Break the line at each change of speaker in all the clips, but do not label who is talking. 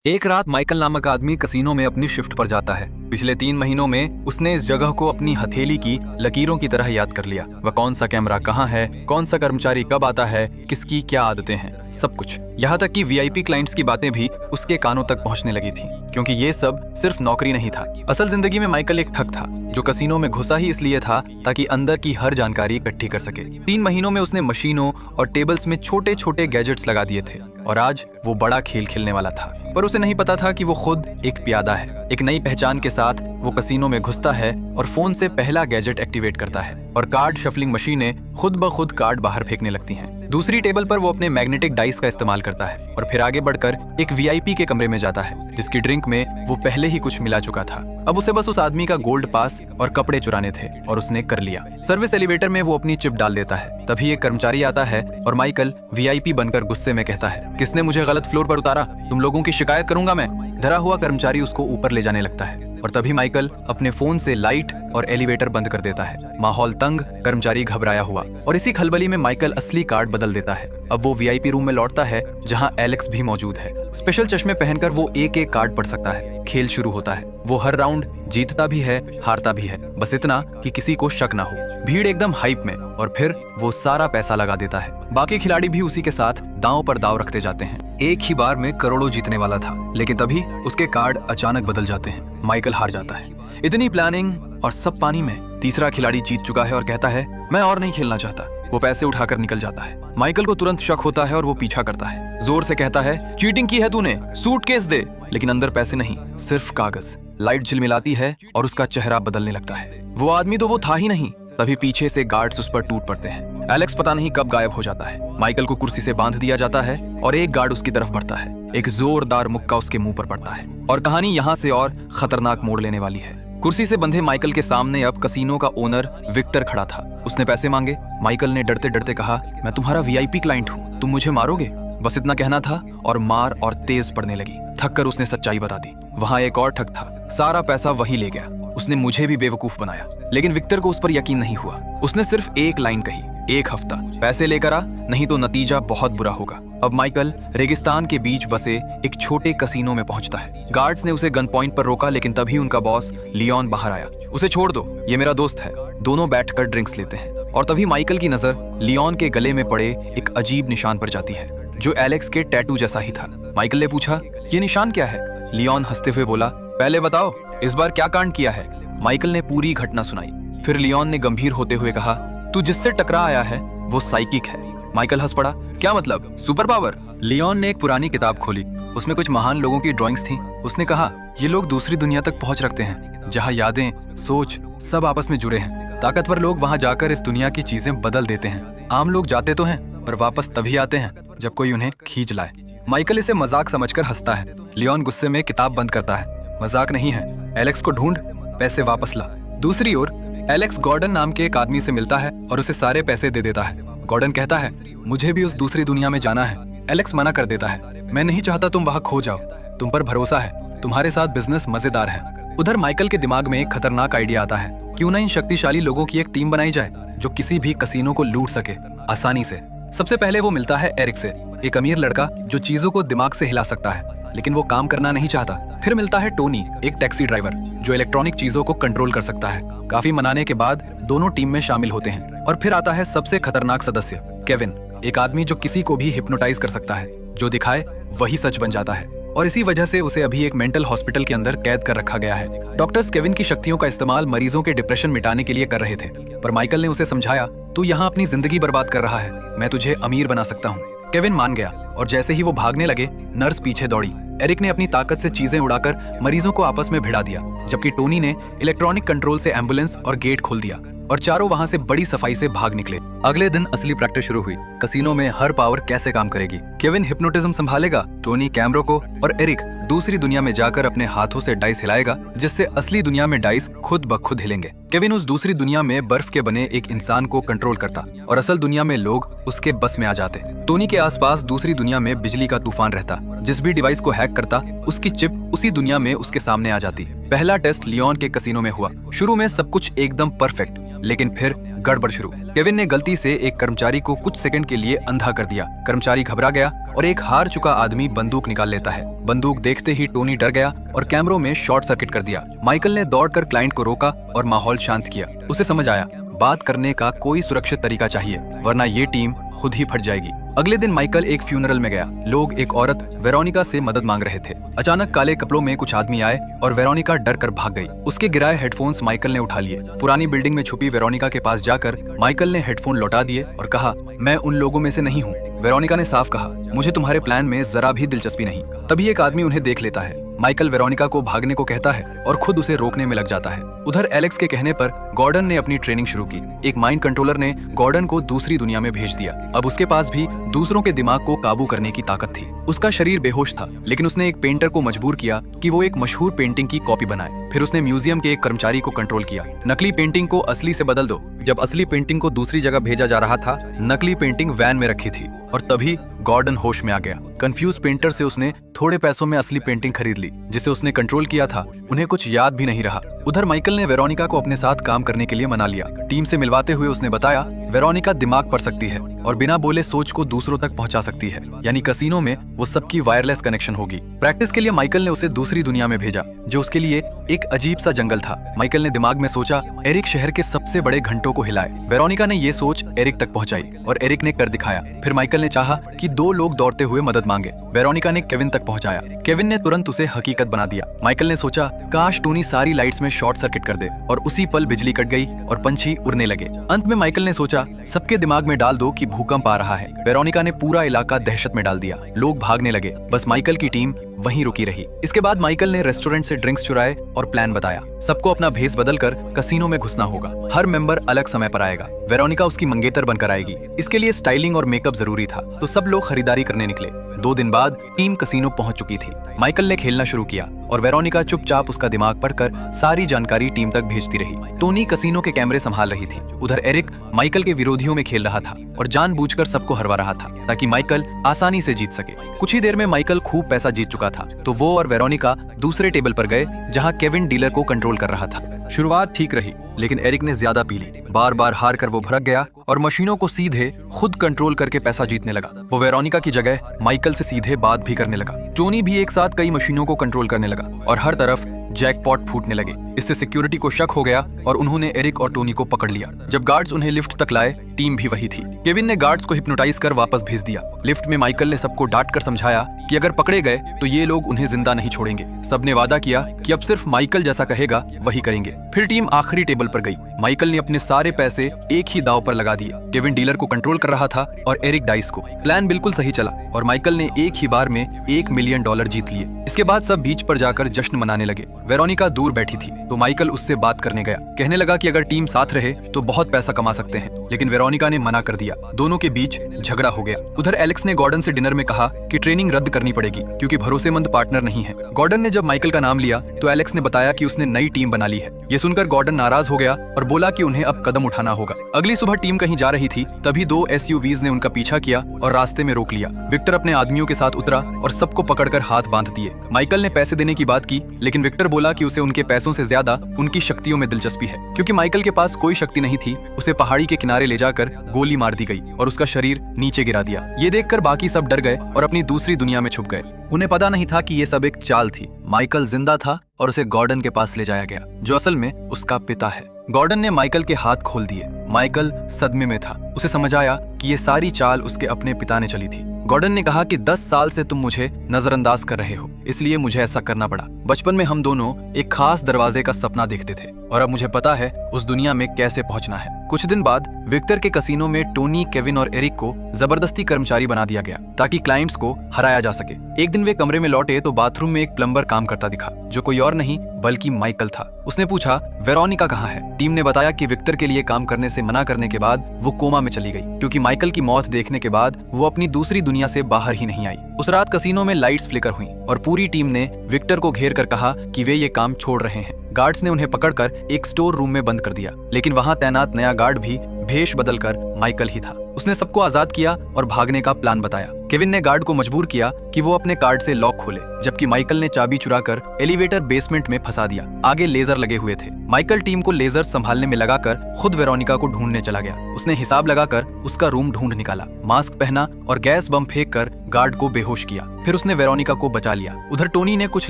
एक रात माइकल नामक आदमी कसीनो में अपनी शिफ्ट पर जाता है। पिछले 3 महीनों में उसने इस जगह को अपनी हथेली की लकीरों की तरह याद कर लिया। वह कौन सा कैमरा कहाँ है, कौन सा कर्मचारी कब आता है, किसकी क्या आदतें हैं, सब कुछ। यहाँ तक कि वीआईपी क्लाइंट्स की बातें भी उसके कानों तक पहुँचने लगी थी, क्योंकि ये सब सिर्फ नौकरी नहीं था। असल जिंदगी में माइकल एक ठग था जो कसीनो में घुसा ही इसलिए था ताकि अंदर की हर जानकारी इकट्ठी कर सके। 3 महीनों में उसने मशीनों और टेबल्स में छोटे छोटे गैजेट्स लगा दिए थे और आज वो बड़ा खेल खेलने वाला था। पर उसे नहीं पता था कि वो खुद एक प्यादा है। एक नई पहचान के साथ वो कसीनो में घुसता है और फोन से पहला गैजेट एक्टिवेट करता है और कार्ड शफलिंग मशीनें खुद ब खुद कार्ड बाहर फेंकने लगती हैं। दूसरी टेबल पर वो अपने मैग्नेटिक डाइस का इस्तेमाल करता है और फिर आगे बढ़कर एक वीआईपी के कमरे में जाता है जिसकी ड्रिंक में वो पहले ही कुछ मिला चुका था। अब उसे बस उस आदमी का गोल्ड पास और कपड़े चुराने थे और उसने कर लिया। सर्विस एलिवेटर में वो अपनी चिप डाल देता है। तभी एक कर्मचारी आता है और माइकल वीआईपी बनकर गुस्से में कहता है, किसने मुझे गलत फ्लोर पर उतारा? तुम लोगों की शिकायत करूंगा मैं। डरा हुआ कर्मचारी उसको ऊपर ले जाने लगता है और तभी माइकल अपने फोन से लाइट और एलिवेटर बंद कर देता है। माहौल तंग, कर्मचारी घबराया हुआ और इसी खलबली में माइकल असली कार्ड बदल देता है। अब वो वीआईपी रूम में लौटता है जहां एलेक्स भी मौजूद है। स्पेशल चश्मे पहनकर वो एक एक कार्ड पढ़ सकता है। खेल शुरू होता है। वो हर राउंड जीतता भी है, हारता भी है, बस इतना कि किसी को शक ना हो। भीड़ एकदम हाइप में और फिर वो सारा पैसा लगा देता है। बाकी खिलाड़ी भी उसी के साथ दांव पर दांव रखते जाते हैं। एक ही बार में करोड़ों जीतने वाला था, लेकिन तभी उसके कार्ड अचानक बदल जाते हैं। माइकल हार जाता है। इतनी प्लानिंग और सब पानी में। तीसरा खिलाड़ी जीत चुका है और कहता है, मैं और नहीं खेलना चाहता। वो पैसे उठाकर निकल जाता है। माइकल को तुरंत शक होता है और वो पीछा करता है। जोर से कहता है, चीटिंग की है तूने, सूटकेस दे। लेकिन अंदर पैसे नहीं, सिर्फ कागज। लाइट झिलमिलाती है और उसका चेहरा बदलने लगता है। वो आदमी तो वो था ही नहीं। तभी पीछे से गार्ड्स उस पर टूट पड़ते हैं। एलेक्स पता नहीं कब गायब हो जाता है। माइकल को कुर्सी से बांध दिया जाता है और एक गार्ड उसकी तरफ बढ़ता है। एक जोरदार मुक्का उसके मुंह पर पड़ता है और कहानी यहाँ से और खतरनाक मोड़ लेने वाली है। कुर्सी से बंधे माइकल के सामने अब कसीनो का ओनर विक्टर खड़ा था। उसने पैसे मांगे। माइकल ने डरते डरते कहा, मैं तुम्हारा वीआईपी क्लाइंट हूँ, तुम मुझे मारोगे? बस इतना कहना था और मार और तेज पड़ने लगी। थक कर उसने सच्चाई बता दी। वहाँ एक और ठग था, सारा पैसा वही ले गया। उसने मुझे भी बेवकूफ बनाया। लेकिन विक्टर को उस पर यकीन नहीं हुआ। उसने सिर्फ एक लाइन कही, 1 हफ्ता पैसे लेकर आ, नहीं तो नतीजा बहुत बुरा होगा। अब माइकल रेगिस्तान के बीच बसे एक छोटे कसीनो में पहुंचता है। गार्ड्स ने उसे गन पॉइंट पर रोका, लेकिन तभी उनका बॉस लियोन बाहर आया। उसे छोड़ दो, ये मेरा दोस्त है। दोनों बैठकर ड्रिंक्स लेते हैं और तभी माइकल की नजर लियोन के गले में पड़े एक अजीब निशान पर जाती है जो एलेक्स के टैटू जैसा ही था। माइकल ने पूछा, ये निशान क्या है? लियोन हंसते हुए बोला, पहले बताओ इस बार क्या कांड किया है? माइकल ने पूरी घटना सुनाई। फिर लियोन ने गंभीर होते हुए कहा, तू जिससे टकरा आया है वो साइकिक है। माइकल हंस पड़ा, क्या मतलब, सुपर पावर? लियोन ने एक पुरानी किताब खोली। उसमें कुछ महान लोगों की ड्राइंग्स थी। उसने कहा, ये लोग दूसरी दुनिया तक पहुंच रखते हैं जहां यादें, सोच सब आपस में जुड़े हैं। ताकतवर लोग वहां जाकर इस दुनिया की चीजें बदल देते हैं। आम लोग जाते तो हैं पर वापस तभी आते हैं जब कोई उन्हें खींच लाए। माइकल इसे मजाक समझकर हंसता है। लियोन गुस्से में किताब बंद करता है, मजाक नहीं है, एलेक्स को ढूंढ, पैसे वापस ला। दूसरी ओर एलेक्स गॉर्डन नाम के एक आदमी से मिलता है और उसे सारे पैसे दे देता है। गॉर्डन कहता है, मुझे भी उस दूसरी दुनिया में जाना है। एलेक्स मना कर देता है, मैं नहीं चाहता तुम वहां खो जाओ, तुम पर भरोसा है, तुम्हारे साथ बिजनेस मजेदार है। उधर माइकल के दिमाग में एक खतरनाक आइडिया आता है, क्यों ना इन शक्तिशाली लोगों की एक टीम बनाई जाए जो किसी भी कसीनो को लूट सके आसानी से। सबसे पहले वो मिलता है एरिक से, एक अमीर लड़का जो चीजों को दिमाग से हिला सकता है, लेकिन वो काम करना नहीं चाहता। फिर मिलता है टोनी, एक टैक्सी ड्राइवर जो इलेक्ट्रॉनिक चीजों को कंट्रोल कर सकता है। काफी मनाने के बाद दोनों टीम में शामिल होते हैं। और फिर आता है सबसे खतरनाक सदस्य, केविन, एक आदमी जो किसी को भी हिप्नोटाइज कर सकता है। जो दिखाए वही सच बन जाता है और इसी वजह से उसे अभी एक मेंटल हॉस्पिटल के अंदर कैद कर रखा गया है। डॉक्टर्स केविन की शक्तियों का इस्तेमाल मरीजों के डिप्रेशन मिटाने के लिए कर रहे थे, पर माइकल ने उसे समझाया, तू यहाँ अपनी जिंदगी बर्बाद कर रहा है, मैं तुझे अमीर बना सकता हूँ। केविन मान गया और जैसे ही वो भागने लगे, नर्स पीछे दौड़ी। एरिक ने अपनी ताकत से चीजें उड़ाकर मरीजों को आपस में भिड़ा दिया, जबकि टोनी ने इलेक्ट्रॉनिक कंट्रोल से एम्बुलेंस और गेट खोल दिया और चारों वहां से बड़ी सफाई से भाग निकले। अगले दिन असली प्रैक्टिस शुरू हुई। कसीनो में हर पावर कैसे काम करेगी। केविन हिप्नोटिज्म संभालेगा, टोनी कैमरों को और एरिक दूसरी दुनिया में जाकर अपने हाथों से डाइस हिलाएगा, जिससे असली दुनिया में डाइस खुद ब खुद हिलेंगे। केविन उस दूसरी दुनिया में बर्फ के बने एक इंसान को कंट्रोल करता और असल दुनिया में लोग उसके बस में आ जाते। टोनी के आसपास दूसरी दुनिया में बिजली का तूफान रहता। जिस भी डिवाइस को हैक करता, उसकी चिप उसी दुनिया में उसके सामने आ जाती। पहला टेस्ट लियोन के कसीनो में हुआ। शुरू में सब कुछ एकदम परफेक्ट, लेकिन फिर गड़बड़ शुरू। केविन ने गलती से एक कर्मचारी को कुछ सेकंड के लिए अंधा कर दिया। कर्मचारी घबरा गया और एक हार चुका आदमी बंदूक निकाल लेता है। बंदूक देखते ही टोनी डर गया और कैमरों में शॉर्ट सर्किट कर दिया। माइकल ने दौड़कर क्लाइंट को रोका और माहौल शांत किया। उसे समझ आया बात करने का कोई सुरक्षित तरीका चाहिए, वरना ये टीम खुद ही फट जाएगी। अगले दिन माइकल एक फ्यूनरल में गया। लोग एक औरत वेरोनिका से मदद मांग रहे थे। अचानक काले कपड़ों में कुछ आदमी आए और वेरोनिका डर कर भाग गई। उसके गिराए हेडफोन्स माइकल ने उठा लिए। पुरानी बिल्डिंग में छुपी वेरोनिका के पास जाकर माइकल ने हेडफोन लौटा दिए और कहा, मैं उन लोगों में से नहीं हूँ। वेरोनिका ने साफ कहा, मुझे तुम्हारे प्लान में जरा भी दिलचस्पी नहीं। तभी एक आदमी उन्हें देख लेता है। माइकल वेरोनिका को भागने को कहता है और खुद उसे रोकने में लग जाता है। उधर एलेक्स के कहने पर गॉर्डन ने अपनी ट्रेनिंग शुरू की। एक माइंड कंट्रोलर ने गॉर्डन को दूसरी दुनिया में भेज दिया। अब उसके पास भी दूसरों के दिमाग को काबू करने की ताकत थी। उसका शरीर बेहोश था, लेकिन उसने एक पेंटर को मजबूर किया कि वो एक मशहूर पेंटिंग की कॉपी बनाए। फिर उसने म्यूजियम के एक कर्मचारी को कंट्रोल किया। नकली पेंटिंग को असली से बदल दो। जब असली पेंटिंग को दूसरी जगह भेजा जा रहा था, नकली पेंटिंग वैन में रखी थी और तभी गॉर्डन होश में आ गया। कंफ्यूज पेंटर से उसने थोड़े पैसों में असली पेंटिंग खरीद ली, जिसे उसने कंट्रोल किया था। उन्हें कुछ याद भी नहीं रहा। उधर माइकल ने वेरोनिका को अपने साथ काम करने के लिए मना लिया। टीम से मिलवाते हुए उसने बताया, वेरोनिका दिमाग पढ़ सकती है और बिना बोले सोच को दूसरों तक पहुंचा सकती है, यानी कसीनो में वो सबकी वायरलेस कनेक्शन होगी। प्रैक्टिस के लिए माइकल ने उसे दूसरी दुनिया में भेजा, जो उसके लिए एक अजीब सा जंगल था। माइकल ने दिमाग में सोचा, एरिक शहर के सबसे बड़े घंटों को हिलाए। वेरोनिका ने ये सोच एरिक तक पहुंचाई और एरिक ने कर दिखाया। फिर माइकल ने चाहा कि दो लोग दौड़ते हुए मदद मांगे। वेरोनिका ने केविन तक पहुंचाया। केविन ने तुरंत उसे हकीकत बना दिया। माइकल ने सोचा, काश टोनी सारी लाइट्स में शॉर्ट सर्किट कर दे, और उसी पल बिजली कट गई और पंछी उड़ने लगे। अंत में माइकल ने सोचा, सबके दिमाग में डाल दो कि भूकंप आ रहा है। वेरोनिका ने पूरा इलाका दहशत में डाल दिया। लोग भागने लगे, बस माइकल की टीम वहीं रुकी रही। इसके बाद माइकल ने रेस्टोरेंट से ड्रिंक्स चुराए और प्लान बताया। सबको अपना भेस बदलकर कसीनो में घुसना होगा। हर मेंबर अलग समय पर आएगा। वेरोनिका उसकी मंगेतर बनकर आएगी। इसके लिए स्टाइलिंग और मेकअप जरूरी था, तो सब लोग खरीदारी करने निकले। 2 दिन बाद टीम कसीनो पहुंच चुकी थी। माइकल ने खेलना शुरू किया और वेरोनिका चुपचाप उसका दिमाग पढ़कर सारी जानकारी टीम तक भेजती रही। टोनी कसीनो के कैमरे संभाल रही थी। उधर एरिक माइकल के विरोधियों में खेल रहा था और जानबूझकर सबको हरवा रहा था, ताकि माइकल आसानी से जीत सके। कुछ ही देर में माइकल खूब पैसा जीत चुका था, तो वो और वेरोनिका दूसरे टेबल पर गए, जहां केविन डीलर को कंट्रोल कर रहा था। शुरुआत ठीक रही, लेकिन एरिक ने ज्यादा पी ली। बार बार हार कर वो भड़क गया और मशीनों को सीधे खुद कंट्रोल करके पैसा जीतने लगा। वो वेरोनिका की जगह माइकल से सीधे बात भी करने लगा। टोनी भी एक साथ कई मशीनों को कंट्रोल करने लगा और हर तरफ जैकपॉट फूटने लगे। इससे सिक्योरिटी को शक हो गया और उन्होंने एरिक और टोनी को पकड़ लिया। जब गार्ड्स उन्हें लिफ्ट तक लाए, टीम भी वही थी। केविन ने गार्ड्स को हिप्नोटाइज कर वापस भेज दिया। लिफ्ट में माइकल ने सबको डांट कर समझाया कि अगर पकड़े गए तो ये लोग उन्हें जिंदा नहीं छोड़ेंगे। सबने वादा किया कि अब सिर्फ माइकल जैसा कहेगा वही करेंगे। फिर टीम आखिरी टेबल पर गई। माइकल ने अपने सारे पैसे एक ही दांव पर लगा दिए। केविन डीलर को कंट्रोल कर रहा था और एरिक डाइस को। प्लान बिल्कुल सही चला और माइकल ने एक ही बार में $1 मिलियन जीत लिए। इसके बाद सब बीच पर जाकर जश्न मनाने लगे। वेरोनिका दूर बैठी थी, तो माइकल उससे बात करने गया। कहने लगा कि अगर टीम साथ रहे तो बहुत पैसा कमा सकते हैं, लेकिन वेरोनिका ने मना कर दिया। दोनों के बीच झगड़ा हो गया। उधर एलेक्स ने गॉर्डन से डिनर में कहा कि ट्रेनिंग रद्द करनी पड़ेगी, क्योंकि भरोसेमंद पार्टनर नहीं है। गॉर्डन ने जब माइकल का नाम लिया तो एलेक्स ने बताया कि उसने नई टीम बना ली है। ये सुनकर गॉर्डन नाराज हो गया और बोला कि उन्हें अब कदम उठाना होगा। अगली सुबह टीम कहीं जा रही थी, तभी 2 SUVs ने उनका पीछा किया और रास्ते में रोक लिया। विक्टर अपने आदमियों के साथ उतरा और सबको पकड़कर हाथ बांध दिए। माइकल ने पैसे देने की बात की, लेकिन विक्टर बोला कि उसे उनके पैसों से ज्यादा उनकी शक्तियों में दिलचस्पी है। क्योंकि माइकल के पास कोई शक्ति नहीं थी, उसे पहाड़ी के किनारे ले जाकर गोली मार दी गई और उसका शरीर नीचे गिरा दिया। ये देखकर बाकी सब डर गए और अपनी दूसरी दुनिया में छुप गए। उन्हें पता नहीं था कि ये सब एक चाल थी। माइकल जिंदा था और उसे गॉर्डन के पास ले जाया गया, जो असल में उसका पिता है। गॉर्डन ने माइकल के हाथ खोल दिए। माइकल सदमे में था। उसे समझ आया कि ये सारी चाल उसके अपने पिता ने चली थी। गॉर्डन ने कहा कि 10 साल से तुम मुझे नजरअंदाज कर रहे हो, इसलिए मुझे ऐसा करना पड़ा। बचपन में हम दोनों एक खास दरवाजे का सपना देखते थे और अब मुझे पता है उस दुनिया में कैसे पहुंचना है। कुछ दिन बाद विक्टर के कसीनो में टोनी, केविन और एरिक को जबरदस्ती कर्मचारी बना दिया गया, ताकि क्लाइंट्स को हराया जा सके। एक दिन वे कमरे में लौटे तो बाथरूम में एक प्लम्बर काम करता दिखा, जो कोई और नहीं बल्कि माइकल था। उसने पूछा, वेरोनिका कहाँ है? टीम ने बताया कि विक्टर के लिए काम करने से मना करने के बाद वो कोमा में चली गई, क्योंकि माइकल की मौत देखने के बाद वो अपनी दूसरी दुनिया से बाहर ही नहीं आई। उस रात कसीनो में लाइट्स फ्लिकर हुई और पूरी टीम ने विक्टर को घेर कर कहा कि वे ये काम छोड़ रहे हैं। गार्ड्स ने उन्हें पकड़कर एक स्टोर रूम में बंद कर दिया, लेकिन वहां तैनात नया गार्ड भी भेष बदलकर माइकल ही था। उसने सबको आजाद किया और भागने का प्लान बताया। केविन ने गार्ड को मजबूर किया कि वो अपने कार्ड से लॉक खोले, जबकि माइकल ने चाबी चुराकर एलिवेटर बेसमेंट में फंसा दिया। आगे लेजर लगे हुए थे। माइकल टीम को लेजर संभालने में लगाकर खुद वेरोनिका को ढूंढने चला गया। उसने हिसाब लगाकर उसका रूम ढूंढ निकाला, मास्क पहना और गैस बम फेंक कर गार्ड को बेहोश किया। फिर उसने वेरोनिका को बचा लिया। उधर टोनी ने कुछ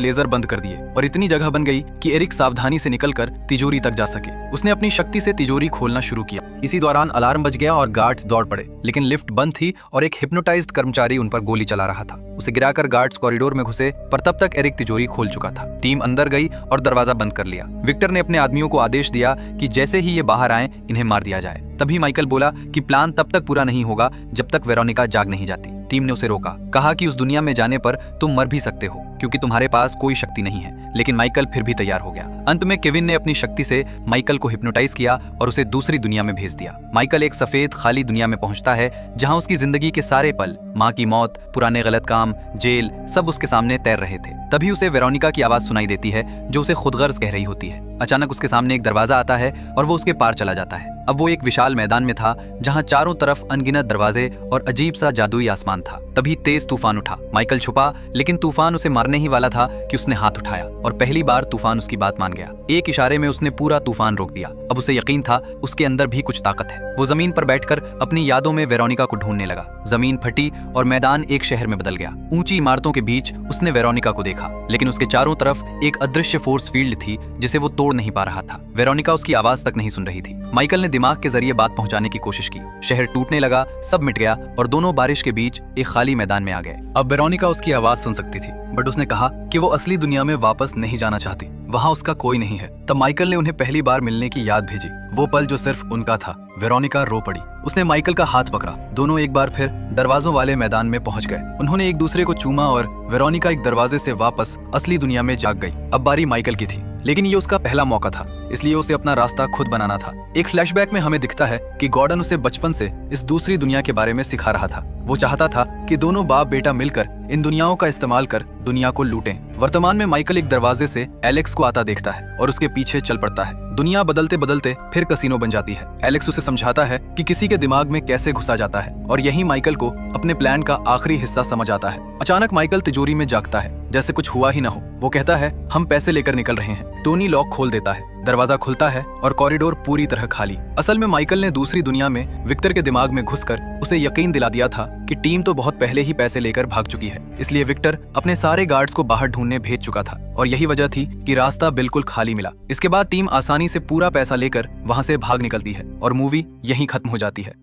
लेजर बंद कर दिए और इतनी जगह बन गई कि एरिक सावधानी से निकलकर तिजोरी तक जा सके। उसने अपनी शक्ति से तिजोरी खोलना शुरू किया। इसी दौरान अलार्म बज गया और गार्ड्स दौड़ पड़े, लेकिन लिफ्ट बंद थी और एक हिप्नोटाइज्ड कर्मचारी उन पर गोली चला रहा था। उसे गिराकर गार्ड्स कॉरिडोर में घुसे, पर तब तक एरिक तिजोरी खोल चुका था। टीम अंदर गई और दरवाजा बंद कर लिया। विक्टर ने अपने आदमियों को आदेश दिया कि जैसे ही ये बाहर आए इन्हें मार दिया जाए। तभी माइकल बोला कि प्लान तब तक पूरा नहीं होगा जब तक वेरोनिका जाग नहीं जाती। टीम ने उसे रोका, कहा कि उस दुनिया में जाने पर तुम मर भी सकते हो क्योंकि तुम्हारे पास कोई शक्ति नहीं है। लेकिन माइकल फिर भी तैयार हो गया। अंत में केविन ने अपनी शक्ति से माइकल को हिप्नोटाइज किया और उसे दूसरी दुनिया में भेज दिया। माइकल एक सफेद खाली दुनिया में पहुंचता है जहां उसकी जिंदगी के सारे पल, माँ की मौत, पुराने गलत काम, जेल, सब उसके सामने तैर रहे थे। तभी उसे वेरोनिका की आवाज सुनाई देती है जो उसे खुदगर्ज कह रही होती है। अचानक उसके सामने एक दरवाजा आता है और वो उसके पार चला जाता है। अब वो एक विशाल मैदान में था जहां चारों तरफ अनगिनत दरवाजे और अजीब सा जादुई आसमान था। तभी तेज तूफान उठा। माइकल छुपा, लेकिन तूफान उसे मारने ही वाला था कि उसने हाथ उठाया और पहली बार तूफान उसकी बात मान गया। एक इशारे में उसने पूरा तूफान रोक दिया। अब उसे यकीन था उसके अंदर भी कुछ ताकत है। वो जमीन पर बैठकर अपनी यादों में वेरोनिका को ढूंढने लगा। जमीन फटी और मैदान एक शहर में बदल गया। ऊंची इमारतों के बीच उसने वेरोनिका को देखा, लेकिन उसके चारों तरफ एक अदृश्य फोर्स फील्ड थी जिसे वो तोड़ नहीं पा रहा था। वेरोनिका उसकी आवाज तक नहीं सुन रही थी। माइकल ने दिमाग के जरिए बात पहुंचाने की कोशिश की। शहर टूटने लगा, सब मिट गया और दोनों बारिश के बीच एक खाली मैदान में आ गए। अब वेरोनिका उसकी आवाज सुन सकती थी, बट उसने कहा कि वो असली दुनिया में वापस नहीं जाना चाहती। वहाँ उसका कोई नहीं है। तब माइकल ने उन्हें पहली बार मिलने की याद भेजी, वो पल जो सिर्फ उनका था। वेरोनिका रो पड़ी। उसने माइकल का हाथ पकड़ा। दोनों एक बार फिर दरवाजों वाले मैदान में पहुंच गए। उन्होंने एक दूसरे को चूमा और वेरोनिका एक दरवाजे से वापस असली दुनिया में जाग गई। अब बारी माइकल की थी, लेकिन ये उसका पहला मौका था, इसलिए उसे अपना रास्ता खुद बनाना था। एक फ्लैशबैक में हमें दिखता है कि गॉर्डन उसे बचपन से इस दूसरी दुनिया के बारे में सिखा रहा था। वो चाहता था कि दोनों बाप बेटा मिलकर इन दुनियाओं का इस्तेमाल कर दुनिया को लूटें। वर्तमान में माइकल एक दरवाजे से एलेक्स को आता देखता है और उसके पीछे चल पड़ता है। दुनिया बदलते बदलते फिर कसीनो बन जाती है। एलेक्स उसे समझाता है कि किसी के दिमाग में कैसे घुसा जाता है और यही माइकल को अपने प्लान का आखिरी हिस्सा समझ आता है। अचानक माइकल तिजोरी में जागता है, जैसे कुछ हुआ ही ना हो। वो कहता है, हम पैसे लेकर निकल रहे हैं। टोनी लॉक खोल देता है, दरवाजा खुलता है और कॉरिडोर पूरी तरह खाली। असल में माइकल ने दूसरी दुनिया में विक्टर के दिमाग में घुसकर उसे यकीन दिला दिया था कि टीम तो बहुत पहले ही पैसे लेकर भाग चुकी है, इसलिए विक्टर अपने सारे गार्ड्स को बाहर ढूंढने भेज चुका था और यही वजह थी कि रास्ता बिल्कुल खाली मिला। इसके बाद टीम आसानी से पूरा पैसा लेकर वहां से भाग निकलती है और मूवी यहीं खत्म हो जाती है।